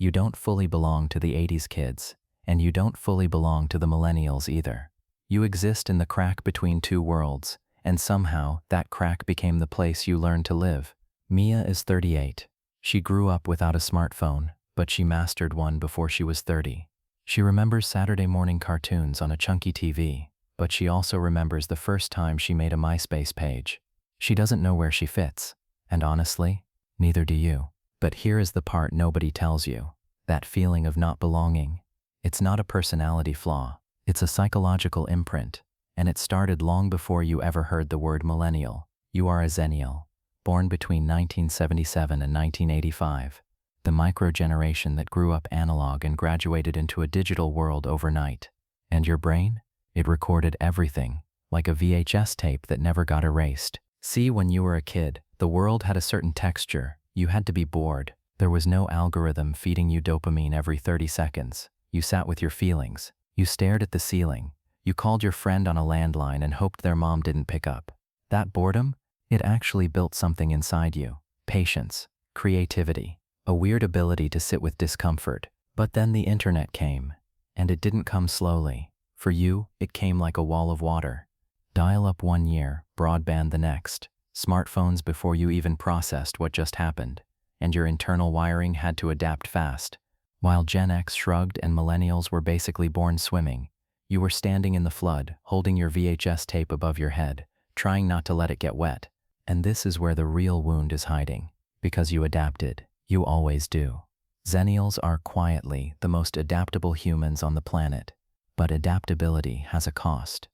You don't fully belong to the 80s kids, and you don't fully belong to the millennials either. You exist in the crack between two worlds, and somehow that crack became the place you learned to live. Mia is 38. She grew up without a smartphone, but she mastered one before she was 30. She remembers Saturday morning cartoons on a chunky TV, but she also remembers the first time she made a MySpace page. She doesn't know where she fits, and honestly, neither do you. But here is the part nobody tells you. That feeling of not belonging. It's not a personality flaw, it's a psychological imprint, and it started long before you ever heard the word millennial. You are a Xennial, born between 1977 and 1985, the micro-generation that grew up analog and graduated into a digital world overnight. And your brain? It recorded everything, like a VHS tape that never got erased. See, when you were a kid, the world had a certain texture. You had to be bored. There was no algorithm feeding you dopamine every 30 seconds. You sat with your feelings. You stared at the ceiling. You called your friend on a landline and hoped their mom didn't pick up. That boredom? It actually built something inside you. Patience, creativity, a weird ability to sit with discomfort. But then the internet came, and it didn't come slowly. For you, it came like a wall of water. Dial-up 1 year, broadband the next. Smartphones before you even processed what just happened, and your internal wiring had to adapt fast. While Gen X shrugged and millennials were basically born swimming, you were standing in the flood, holding your VHS tape above your head, trying not to let it get wet. And this is where the real wound is hiding. Because you adapted. You always do. Xennials are quietly the most adaptable humans on the planet. But adaptability has a cost.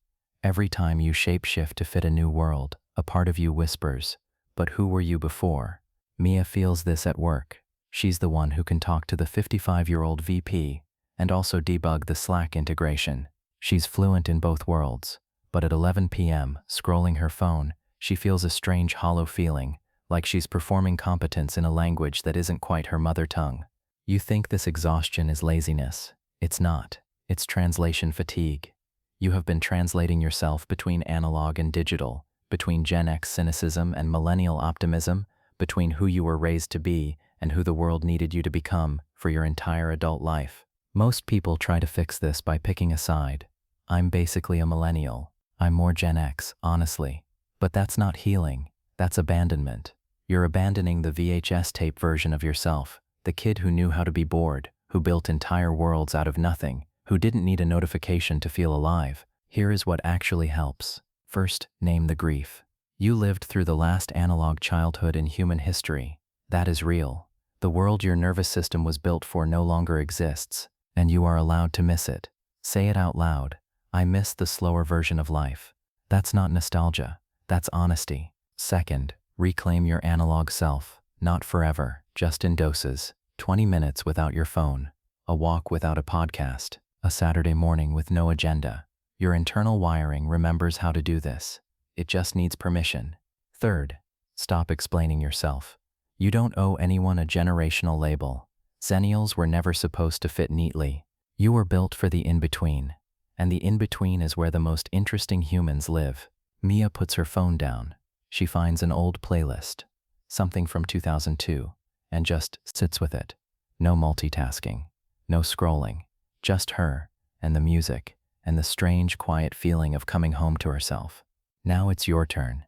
Every time you shapeshift to fit a new world, a part of you whispers, "But who were you before?" Mia feels this at work. She's the one who can talk to the 55-year-old VP and also debug the Slack integration. She's fluent in both worlds, but at 11 p.m., scrolling her phone, she feels a strange hollow feeling, like she's performing competence in a language that isn't quite her mother tongue. You think this exhaustion is laziness. It's not. It's translation fatigue. You have been translating yourself between analog and digital, between Gen X cynicism and millennial optimism, between who you were raised to be and who the world needed you to become for your entire adult life. Most people try to fix this by picking a side. I'm basically a millennial. I'm more Gen X, honestly. But that's not healing. That's abandonment. You're abandoning the VHS tape version of yourself, the kid who knew how to be bored, who built entire worlds out of nothing, who didn't need a notification to feel alive. Here is what actually helps. First, name the grief. You lived through the last analog childhood in human history. That is real. The world your nervous system was built for no longer exists, and you are allowed to miss it. Say it out loud. I miss the slower version of life. That's not nostalgia. That's honesty. Second, reclaim your analog self. Not forever, just in doses. 20 minutes without your phone. A walk without a podcast. A Saturday morning with no agenda. Your internal wiring remembers how to do this. It just needs permission. Third, stop explaining yourself. You don't owe anyone a generational label. Xennials were never supposed to fit neatly. You were built for the in-between. And the in-between is where the most interesting humans live. Mia puts her phone down. She finds an old playlist, something from 2002, and just sits with it. No multitasking, no scrolling, just her, and the music, and the strange, quiet feeling of coming home to herself. Now it's your turn.